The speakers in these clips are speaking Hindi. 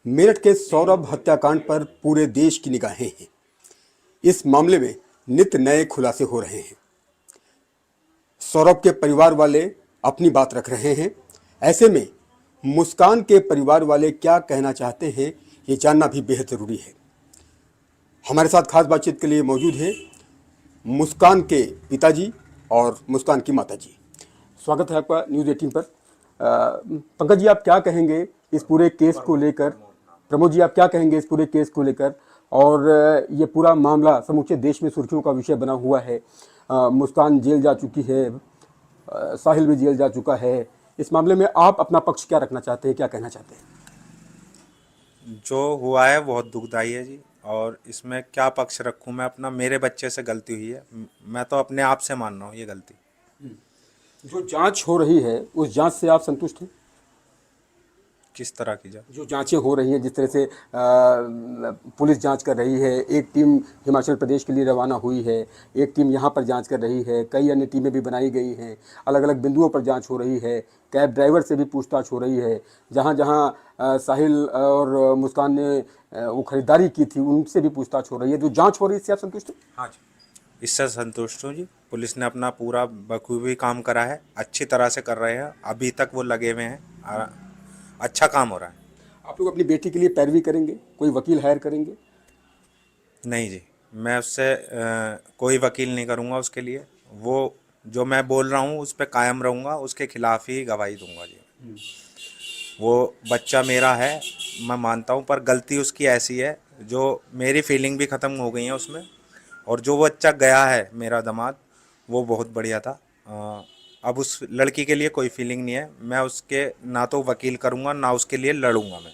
मेरठ के सौरभ हत्याकांड पर पूरे देश की निगाहें हैं। इस मामले में नित नए खुलासे हो रहे हैं। सौरभ के परिवार वाले अपनी बात रख रहे हैं। ऐसे में मुस्कान के परिवार वाले क्या कहना चाहते हैं, ये जानना भी बेहद जरूरी है। हमारे साथ खास बातचीत के लिए मौजूद हैं मुस्कान के पिताजी और मुस्कान की माताजी। स्वागत है आपका न्यूज़ 18 पर। पंकज जी, आप क्या कहेंगे इस पूरे केस को लेकर? प्रमोद जी, आप क्या कहेंगे इस पूरे केस को लेकर? और ये पूरा मामला समूचे देश में सुर्खियों का विषय बना हुआ है। मुस्कान जेल जा चुकी है, साहिल भी जेल जा चुका है। इस मामले में आप अपना पक्ष क्या रखना चाहते हैं, क्या कहना चाहते हैं? जो हुआ है बहुत दुखदाई है जी। और इसमें क्या पक्ष रखूं मैं अपना? मेरे बच्चे से गलती हुई है, मैं तो अपने आप से मान रहा हूँ ये गलती। जो जांच हो रही है उस जांच से आप संतुष्ट हैं? किस तरह की जाए? जो जांचें हो रही हैं, जिस तरह से पुलिस जांच कर रही है, एक टीम हिमाचल प्रदेश के लिए रवाना हुई है, एक टीम यहाँ पर जांच कर रही है, कई अन्य टीमें भी बनाई गई हैं, अलग अलग बिंदुओं पर जांच हो रही है, कैब ड्राइवर से भी पूछताछ हो रही है, जहाँ जहाँ साहिल और मुस्कान ने वो खरीदारी की थी उनसे भी पूछताछ हो रही है। जो जाँच हो रही है इससे आप संतुष्ट हैं? हाँ जी, इससे संतुष्ट हूँ जी। पुलिस ने अपना पूरा बखूबी काम करा है, अच्छी तरह से कर रहे हैं, अभी तक वो लगे हुए हैं और अच्छा काम हो रहा है। आप लोग अपनी बेटी के लिए पैरवी करेंगे, कोई वकील हायर करेंगे? नहीं जी, मैं उससे कोई वकील नहीं करूँगा उसके लिए। वो जो मैं बोल रहा हूँ उस पर कायम रहूँगा, उसके खिलाफ ही गवाही दूंगा जी। वो बच्चा मेरा है, मैं मानता हूँ, पर गलती उसकी ऐसी है जो मेरी फीलिंग भी ख़त्म हो गई है उसमें। और जो वो बच्चा गया है मेरा दामाद, वो बहुत बढ़िया था। अब उस लड़की के लिए कोई फीलिंग नहीं है। मैं उसके ना तो वकील करूँगा ना उसके लिए लड़ूंगा मैं।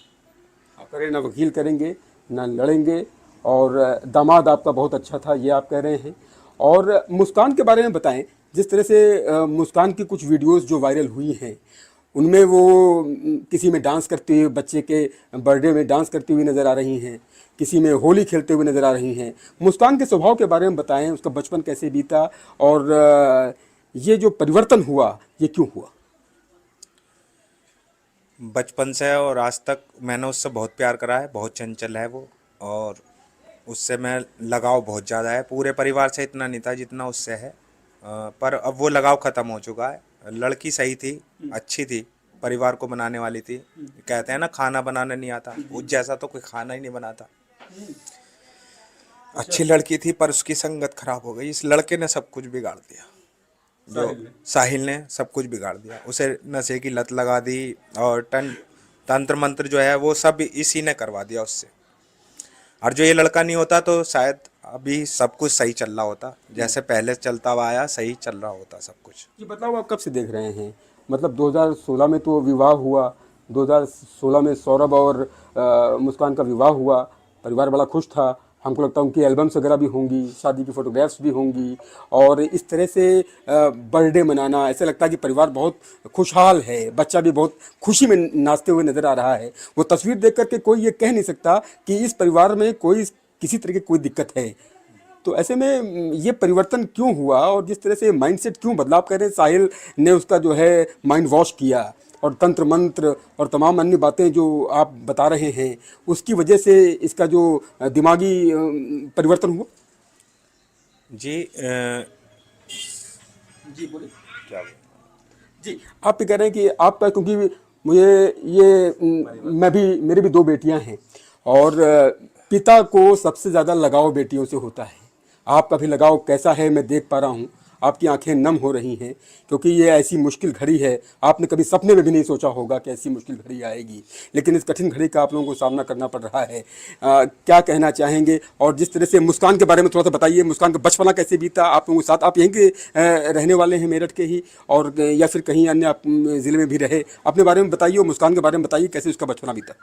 आप कह रहे हैं ना वकील करेंगे ना लड़ेंगे, और दामाद आपका बहुत अच्छा था ये आप कह रहे हैं। और मुस्कान के बारे में बताएं। जिस तरह से मुस्कान की कुछ वीडियोस जो वायरल हुई हैं उनमें वो किसी में डांस करते हुए, बच्चे के बर्थडे में डांस करती हुई नज़र आ रही हैं, किसी में होली खेलते हुए नज़र आ रही हैं। मुस्कान के स्वभाव के बारे में बताएं, उसका बचपन कैसे बीता, और ये जो परिवर्तन हुआ ये क्यों हुआ? बचपन से और आज तक मैंने उससे बहुत प्यार करा है, बहुत चंचल है वो। और उससे मैं लगाव बहुत ज़्यादा है, पूरे परिवार से इतना नहीं था जितना उससे है। पर अब वो लगाव ख़त्म हो चुका है। लड़की सही थी, अच्छी थी, परिवार को बनाने वाली थी। कहते हैं ना, खाना बनाना नहीं आता, उस जैसा तो कोई खाना ही नहीं बनाता। अच्छी लड़की थी पर उसकी संगत खराब हो गई। इस लड़के ने सब कुछ बिगाड़ दिया। जो साहिल ने सब कुछ बिगाड़ दिया, उसे नशे की लत लगा दी। और तंत्र मंत्र जो है वो सब इसी ने करवा दिया उससे। और जो ये लड़का नहीं होता तो शायद अभी सब कुछ सही चल रहा होता, जैसे पहले चलता हुआ आया सही चल रहा होता सब कुछ। ये बदलाव आप कब से देख रहे हैं? मतलब 2016 में तो विवाह हुआ, 2016 में सौरभ और मुस्कान का विवाह हुआ, परिवार बड़ा खुश था। हमको लगता है उनकी एल्बम्स वगैरह भी होंगी, शादी की फ़ोटोग्राफ्स भी होंगी, और इस तरह से बर्थडे मनाना, ऐसा लगता है कि परिवार बहुत खुशहाल है, बच्चा भी बहुत खुशी में नाचते हुए नज़र आ रहा है। वो तस्वीर देख करके कोई ये कह नहीं सकता कि इस परिवार में कोई किसी तरह की कोई दिक्कत है। तो ऐसे में ये परिवर्तन क्यों हुआ, और जिस तरह से माइंडसेट क्यों बदला? आप कह रहे हैं साहिल ने उसका जो है माइंड वॉश किया, और तंत्र मंत्र और तमाम अन्य बातें जो आप बता रहे हैं उसकी वजह से इसका जो दिमागी परिवर्तन हुआ। जी जी बोलिए। क्या बोलूं? जी, आप भी कह रहे हैं कि आपका, क्योंकि मुझे ये मैं भी, मेरी भी दो बेटियां हैं, और पिता को सबसे ज़्यादा लगाव बेटियों से होता है। आपका भी लगाव कैसा है मैं देख पा रहा हूँ। आपकी आंखें नम हो रही हैं, क्योंकि ये ऐसी मुश्किल घड़ी है। आपने कभी सपने में भी नहीं सोचा होगा कि ऐसी मुश्किल घड़ी आएगी, लेकिन इस कठिन घड़ी का आप लोगों को सामना करना पड़ रहा है। क्या कहना चाहेंगे? और जिस तरह से मुस्कान के बारे में थोड़ा सा बताइए, मुस्कान का बचपना कैसे बीता आप लोगों के साथ? आप यहीं के रहने वाले हैं, मेरठ के ही, और या फिर कहीं अन्य आप ज़िले में भी रहे? अपने बारे में बताइए और मुस्कान के बारे में बताइए, कैसे उसका बचपना बीता।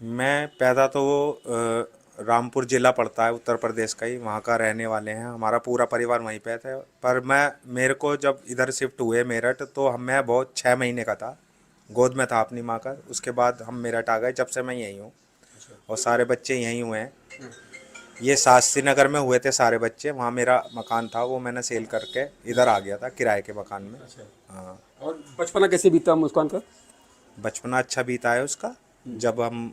मैं पैदा तो रामपुर ज़िला पड़ता है उत्तर प्रदेश का ही, वहाँ का रहने वाले हैं। हमारा पूरा परिवार वहीं पे था। पर मेरे को जब इधर शिफ्ट हुए मेरठ, तो मैं बहुत 6 महीने का था, गोद में था अपनी माँ का। उसके बाद हम मेरठ आ गए, जब से मैं यहीं हूँ और सारे बच्चे यहीं हुए हैं। ये शास्त्री नगर में हुए थे सारे बच्चे, वहाँ मेरा मकान था, वो मैंने सेल करके इधर आ गया था किराए के मकान में। हाँ। और बचपना कैसे बीता मुस्कान का? बचपना अच्छा बीता है उसका। जब हम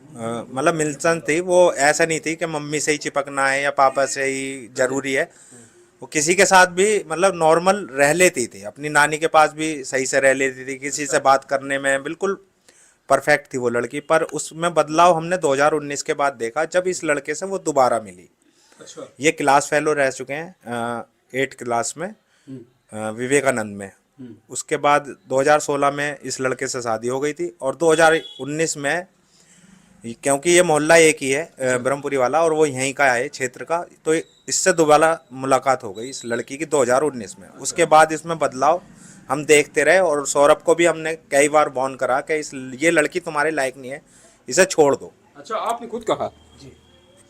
मतलब मिल्सन थी, वो ऐसा नहीं थी कि मम्मी से ही चिपकना है या पापा से ही जरूरी है। वो किसी के साथ भी मतलब नॉर्मल रह लेती थी, अपनी नानी के पास भी सही से रह लेती थी, किसी से बात करने में बिल्कुल परफेक्ट थी वो लड़की। पर उसमें बदलाव हमने 2019 के बाद देखा, जब इस लड़के से वो दोबारा मिली। अच्छा। ये क्लास फेलो रह चुके हैं 8 क्लास में, विवेकानंद में। उसके बाद 2016 में इस लड़के से शादी हो गई थी, और 2019 में, क्योंकि ये मोहल्ला एक ही है ब्रह्मपुरी वाला, और वो यहीं का है क्षेत्र का, तो इससे दोबारा मुलाकात हो गई इस लड़की की 2019 में। उसके बाद इसमें बदलाव हम देखते रहे, और सौरभ को भी हमने कई बार वार्न करा कि ये लड़की तुम्हारे लायक नहीं है, इसे छोड़ दो। अच्छा, आपने खुद कहा जी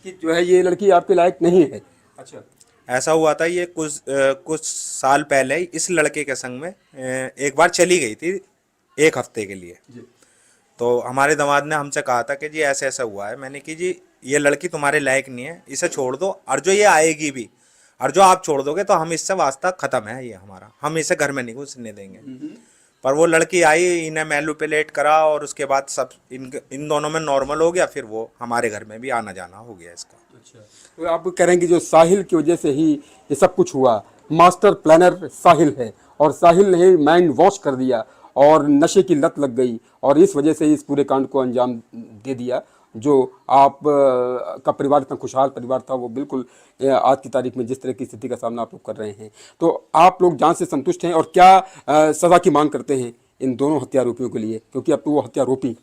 कि जो है ये लड़की आपके लायक नहीं है। अच्छा। ऐसा हुआ था, ये कुछ साल पहले ही इस लड़के के संग में एक बार चली गई थी 1 हफ्ते के लिए। जी। तो हमारे दामाद ने हमसे कहा था कि जी ऐसे ऐसा हुआ है। मैंने कि जी ये लड़की तुम्हारे लायक नहीं है, इसे छोड़ दो, और जो ये आएगी भी, और जो आप छोड़ दोगे तो हम इससे वास्ता ख़त्म है ये हमारा, हम इसे घर में नहीं घुसने देंगे। पर वो लड़की आई, इन्हें मैनिपुलेट करा, और उसके बाद सब इन दोनों में नॉर्मल हो गया, फिर वो हमारे घर में भी आना जाना हो गया इसका। अच्छा, तो आप कह रहे हैं कि जो साहिल की वजह से ही ये सब कुछ हुआ, मास्टर प्लानर साहिल है, और साहिल ने माइंड वॉश कर दिया और नशे की लत लग गई, और इस वजह से इस पूरे कांड को अंजाम दे दिया। जो आप का परिवार इतना खुशहाल परिवार था, वो बिल्कुल आज की तारीख में जिस तरह की स्थिति का सामना आप लोग कर रहे हैं, तो आप लोग जान से संतुष्ट हैं, और क्या सज़ा की मांग करते हैं इन दोनों हत्यारोपियों के लिए, क्योंकि अब तो वो हत्यारोपी।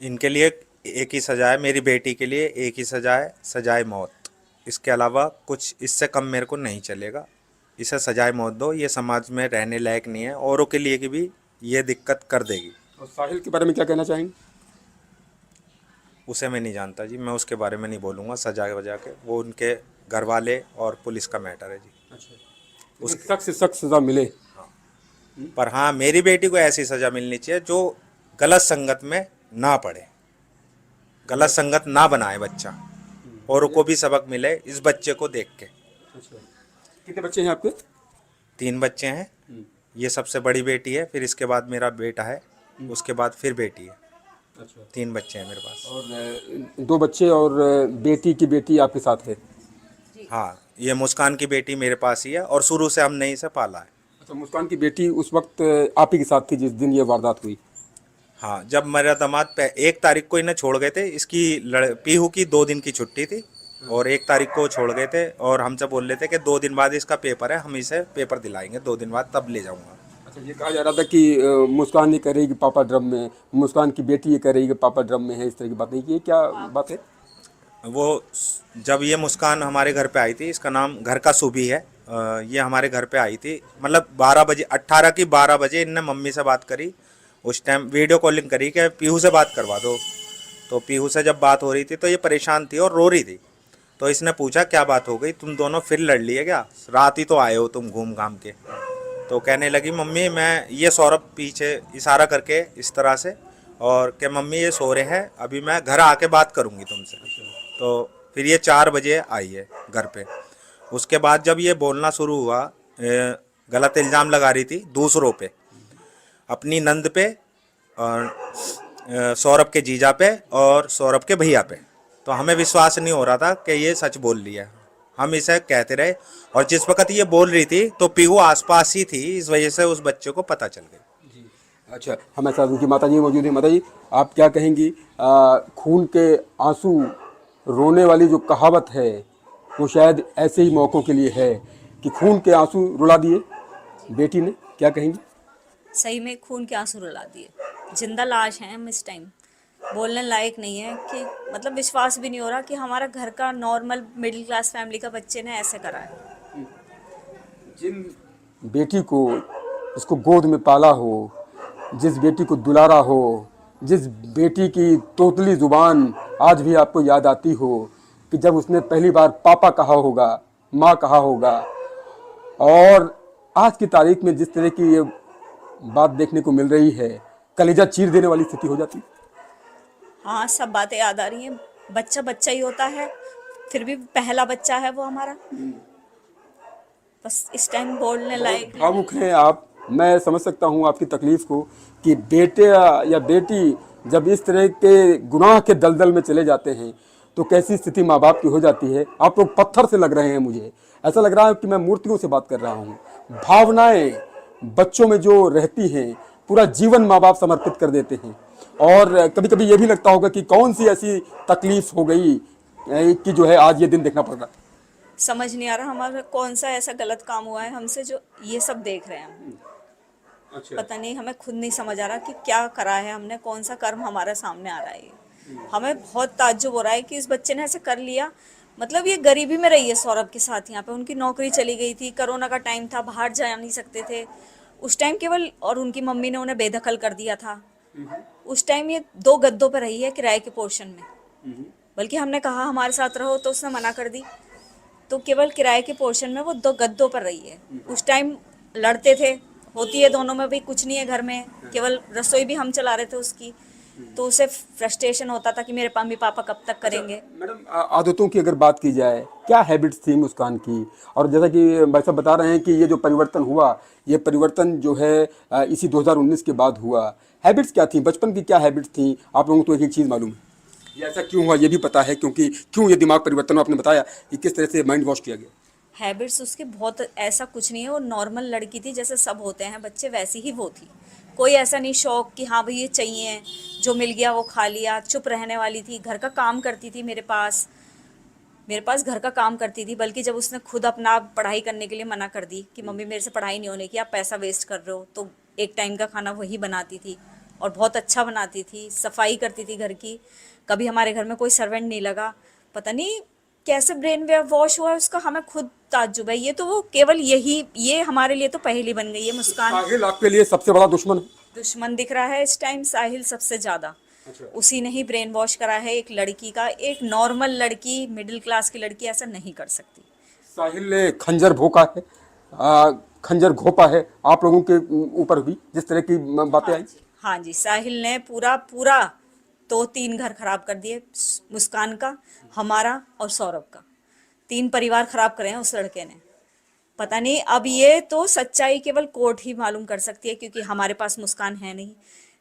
इनके लिए एक ही सजा है, मेरी बेटी के लिए एक ही सजा है, सजाए मौत। इसके अलावा कुछ इससे कम मेरे को नहीं चलेगा। इसे सजाए मौत दो, ये समाज में रहने लायक नहीं है, औरों के लिए की भी ये दिक्कत कर देगी। और साहिल के बारे में क्या कहना चाहेंगे? उसे मैं नहीं जानता जी, मैं उसके बारे में नहीं बोलूँगा सजा वजा के, वो उनके घर वाले और पुलिस का मैटर है जी। अच्छा, उस सख्त से सख्त सज़ा मिले। पर हाँ, मेरी बेटी को ऐसी सज़ा मिलनी चाहिए जो गलत संगत में ना पड़े, गलत संगत ना बनाए बच्चा, और को भी सबक मिले इस बच्चे को देख के। अच्छा, कितने बच्चे हैं आपके? 3 बच्चे हैं, ये सबसे बड़ी बेटी है, फिर इसके बाद मेरा बेटा है, उसके बाद फिर बेटी है। अच्छा, 3 बच्चे हैं मेरे पास। और 2 बच्चे, और बेटी की बेटी आपके साथ है? हाँ, ये मुस्कान की बेटी मेरे पास ही है, और शुरू से हमने इसे पाला है। अच्छा, मुस्कान की बेटी उस वक्त आप ही के साथ थी जिस दिन ये वारदात हुई? हाँ, जब मेरा दामाद 1 तारीख को इन्हें छोड़ गए थे, इसकी पीहू की 2 दिन की छुट्टी थी, और 1 तारीख को छोड़ गए थे, और हमसे बोल रहे थे कि 2 दिन बाद इसका पेपर है, हम इसे पेपर दिलाएंगे 2 दिन बाद, तब ले जाऊंगा। अच्छा, ये कहा जा रहा था कि मुस्कान ये कह रही कि पापा ड्रम में, मुस्कान की बेटी ये कह रही कि पापा ड्रम में है, इस तरह की बात नहीं, ये क्या बात है? वो जब ये मुस्कान हमारे घर पे आई थी, इसका नाम घर का सुबी है, ये हमारे घर पे आई थी, मतलब 12 बजे, 18 की 12 बजे इनने मम्मी से बात करी। उस टाइम वीडियो कॉलिंग करी कि पीहू से बात करवा दो। तो पीहू से जब बात हो रही थी तो ये परेशान थी और रो रही थी। तो इसने पूछा क्या बात हो गई, तुम दोनों फिर लड़ लिए क्या, रात ही तो आए हो तुम घूम घाम के। तो कहने लगी मम्मी मैं, ये सौरभ पीछे इशारा करके इस तरह से, और कि मम्मी ये सो रहे हैं, अभी मैं घर आके बात करूँगी तुमसे। तो फिर ये 4 बजे आई है घर पे। उसके बाद जब ये बोलना शुरू हुआ, गलत इल्ज़ाम लगा रही थी दूसरों पे, अपनी नंद पे, और सौरभ के जीजा पे, और सौरभ के भैया पे। तो हमें विश्वास नहीं हो रहा था कि ये सच बोल रही है, हम इसे कहते रहे, और जिस वक्त ये बोल रही थी तो पीहू आसपास ही थी, इस वजह से उस बच्चे को पता चल गई। अच्छा, हमारे साथ उनकी माता जी मौजूद है। माता जी, आप क्या कहेंगी? खून के आंसू रोने वाली जो कहावत है, वो शायद ऐसे ही मौक़ों के लिए है कि खून के आंसू रुला दिए बेटी ने, क्या कहेंगी? सही में खून के आंसू रुला दिए, जिंदा लाश हैं हम इस टाइम, बोलने लायक नहीं है कि मतलब विश्वास भी नहीं हो रहा कि हमारा घर का नॉर्मल मिडिल क्लास फैमिली का बच्चे ने ऐसे करा है। जिन बेटी को, इसको गोद में पाला हो, जिस बेटी को दुलारा हो, जिस बेटी की तोतली ज़ुबान आज भी आपको याद आती हो कि जब उसने पहली बार पापा कहा होगा, माँ कहा होगा, और आज की तारीख में जिस तरह की ये बात देखने को मिल रही है, कलेजा चीर देने वाली स्थिति हो जाती। हाँ, सब बातें याद आ रही हैं। बच्चा बच्चा ही होता है, फिर भी पहला बच्चा है वो हमारा, बस इस टाइम बोलने लायक नहीं। भावुक हैं आप, मैं समझ सकता हूँ आपकी तकलीफ़ को कि बेटे या बेटी जब इस तरह के गुनाह के दलदल में चले जाते हैं तो कैसी स्थिति माँ बाप की हो जाती है। आप लोग पत्थर से लग रहे हैं, मुझे ऐसा लग रहा है कि मैं मूर्तियों से बात कर रहा हूँ। भावनाएं बच्चों में जो रहती हैं, पूरा जीवन माँ बाप समर्पित कर देते हैं। और कभी कभी ये भी लगता होगा कि कौन सी ऐसी तकलीफ हो गई कि जो है आज ये दिन देखना पड़ रहा। समझ नहीं आ रहा हमारा कौन सा ऐसा गलत काम हुआ है हमसे जो ये सब देख रहे हैं हम। पता नहीं, हमें खुद नहीं समझ आ रहा कि क्या करा है हमने, कौन सा कर्म हमारे सामने आ रहा है। हमें बहुत ताज्जुब हो रहा है कि इस बच्चे ने ऐसे कर लिया। मतलब ये गरीबी में रही है सौरभ के साथ, यहाँ पे उनकी नौकरी चली गई थी, कोरोना का टाइम था, बाहर जा नहीं सकते थे उस टाइम केवल, और उनकी मम्मी ने उन्हें बेदखल कर दिया था। उस टाइम ये 2 गद्दों पर रही है किराए के पोर्शन में, बल्कि हमने कहा हमारे साथ रहो तो उसने मना कर दी। तो केवल किराए के पोर्शन में वो 2 गद्दों पर रही है। उस टाइम लड़ते थे, होती है दोनों में भी, कुछ नहीं है घर में, केवल रसोई भी हम चला रहे थे उसकी। तो उसे फ्रस्ट्रेशन होता था कि मेरे मम्मी पापा कब तक करेंगे। मैडम, आदतों की अगर बात की जाए, क्या हैबिट्स थी मुस्कान की? और जैसा कि भाई साहब बता रहे हैं कि ये जो परिवर्तन हुआ, ये परिवर्तन जो है इसी 2019 के बाद हुआ। हैबिट्स क्या थी, बचपन की क्या हैबिट्स थी? आप लोगों को तो एक चीज़ मालूम है, ये ऐसा क्यों हुआ ये भी पता है, क्योंकि क्यों ये दिमाग परिवर्तन हुआ, आपने बताया कि किस तरह से माइंड वॉश किया गया। हैबिट्स उसके बहुत, ऐसा कुछ नहीं है, वो नॉर्मल लड़की थी जैसे सब होते हैं बच्चे, वैसी ही वो थी। कोई ऐसा नहीं शौक कि हाँ भाई ये चाहिए, जो मिल गया वो खा लिया। चुप रहने वाली थी, घर का काम करती थी, मेरे पास घर का काम करती थी। बल्कि जब उसने खुद अपना पढ़ाई करने के लिए मना कर दी कि मम्मी मेरे से पढ़ाई नहीं होने की, आप पैसा वेस्ट कर रहे हो, तो एक टाइम का खाना वही बनाती थी और बहुत अच्छा बनाती थी, सफाई करती थी घर की। कभी हमारे घर में कोई सर्वेंट नहीं लगा। पता नहीं कैसे ब्रेन वॉश हुआ है उसका, हमें खुद ताज्जुब है। ये तो वो केवल ये हमारे लिए तो पहेली बन गई है मुस्कान। साहिल आपके लिए सबसे बड़ा दुश्मन है? दुश्मन दिख रहा है इस टाइम साहिल सबसे ज्यादा। उसी ने ही ब्रेन वॉश करा है एक लड़की का। एक नॉर्मल लड़की, मिडिल क्लास की लड़की ऐसा नहीं कर सकती। साहिल ने खंजर भोंका है, खंजर घोपा है आप लोगों के ऊपर भी, जिस तरह की बातें आई। हाँ जी, साहिल ने पूरा 2-3 घर खराब कर दिए, मुस्कान का, हमारा और सौरभ का। 3 परिवार खराब करे हैं उस लड़के ने। पता नहीं, अब ये तो सच्चाई केवल कोर्ट ही मालूम कर सकती है, क्योंकि हमारे पास मुस्कान है नहीं।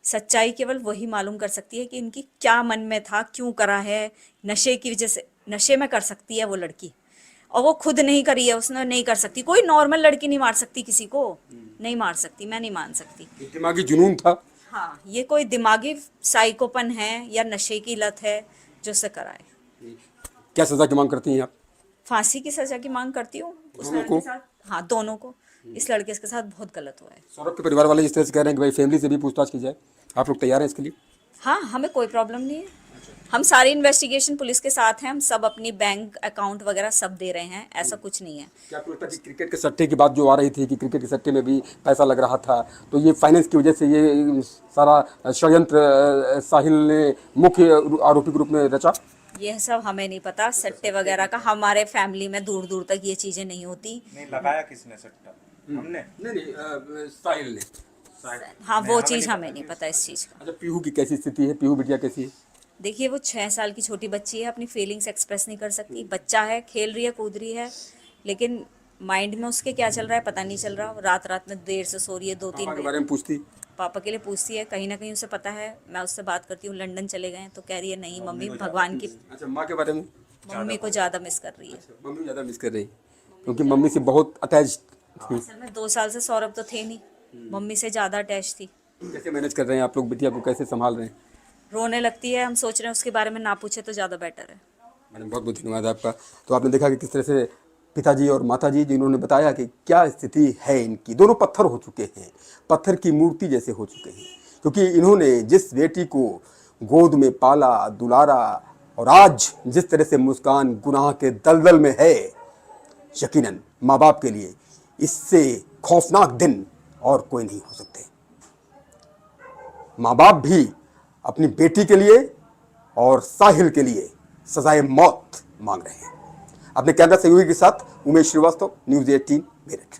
सच्चाई केवल वही मालूम कर सकती है कि इनकी क्या मन में था, क्यों करा है। नशे की वजह से, नशे में कर सकती है वो लड़की, और वो खुद नहीं करी है, उसने नहीं कर सकती। कोई नॉर्मल लड़की नहीं मार सकती किसी को, नहीं मार सकती, मैं नहीं मान सकती। दिमागी जुनून था। हाँ, ये कोई दिमागी साइकोपन है या नशे की लत है जो से कराए। क्या सजा की मांग करती हैं आप? फांसी की सजा की मांग करती हूँ उस दोनों लड़के को? के साथ। हाँ, दोनों को। इस लड़के के साथ बहुत गलत हुआ है। सौरभ के परिवार वाले जिस तरह से कह रहे हैं कि भाई फैमिली से भी पूछताछ की जाए, आप लोग तैयार हैं इसके लिए? हाँ, हमें कोई प्रॉब्लम नहीं है। हम सारी इन्वेस्टिगेशन पुलिस के साथ हैं, हम सब अपनी बैंक अकाउंट वगैरह सब दे रहे हैं, ऐसा कुछ नहीं है। क्या आपको लगता है कि क्रिकेट के सट्टे की बात जो आ रही थी कि क्रिकेट के सट्टे में भी पैसा लग रहा था, तो ये फाइनेंस की वजह से ये सारा षड्यंत्र साहिल ने मुख्य आरोपी के रूप में रचा? ये सब हमें नहीं पता, सट्टे वगैरह का हमारे फैमिली में दूर दूर तक ये चीज़ें नहीं होती। नहीं लगाया किसने सट्टा? हमने नहीं, साहिल ने। हाँ, वो चीज़ हमें नहीं पता इस चीज़ का। अच्छा, पीहू की कैसी स्थिति है? पीहू बिटिया कैसी है? देखिए, वो 6 साल की छोटी बच्ची है, अपनी फीलिंग्स एक्सप्रेस नहीं कर सकती। बच्चा है, खेल रही है, कूद रही है, लेकिन माइंड में उसके क्या चल रहा है पता नहीं चल रहा। रात रात में देर से सो रही है, 2-3 पापा के बजे। बारे में पूछती? पापा के लिए पूछती है, कहीं ना कहीं उसे पता है। मैं उससे बात करती हूँ, लंदन चले गए हैं, तो कह रही है नहीं मम्मी, भगवान की। अच्छा, माँ के बारे में? मम्मी को ज़्यादा मिस कर रही है। मम्मी ज़्यादा मिस कर रही, क्योंकि मम्मी से बहुत अटैच थी। असल में 2 साल से सौरभ तो थे नहीं, मम्मी से ज़्यादा अटैच थी। कैसे मैनेज कर रहे हैं आप लोग? बिटिया को कैसे संभाल रहे हैं? रोने लगती है, हम सोच रहे हैं उसके बारे में ना पूछे तो ज़्यादा बेटर है। मैडम, बहुत बहुत धन्यवाद आपका। तो आपने देखा कि किस तरह से पिताजी और माताजी जिन्होंने बताया कि क्या स्थिति है इनकी। दोनों पत्थर हो चुके हैं, पत्थर की मूर्ति जैसे हो चुके हैं, क्योंकि इन्होंने जिस बेटी को गोद में पाला, दुलारा, और आज जिस तरह से मुस्कान गुनाह के दलदल में है, यकीनन माँ बाप के लिए इससे खौफनाक दिन और कोई नहीं हो सकते। माँ बाप भी अपनी बेटी के लिए और साहिल के लिए सजाए मौत मांग रहे हैं। अपने कैमरा सहयोगी के साथ उमेश श्रीवास्तव, न्यूज़ 18 मेरठ।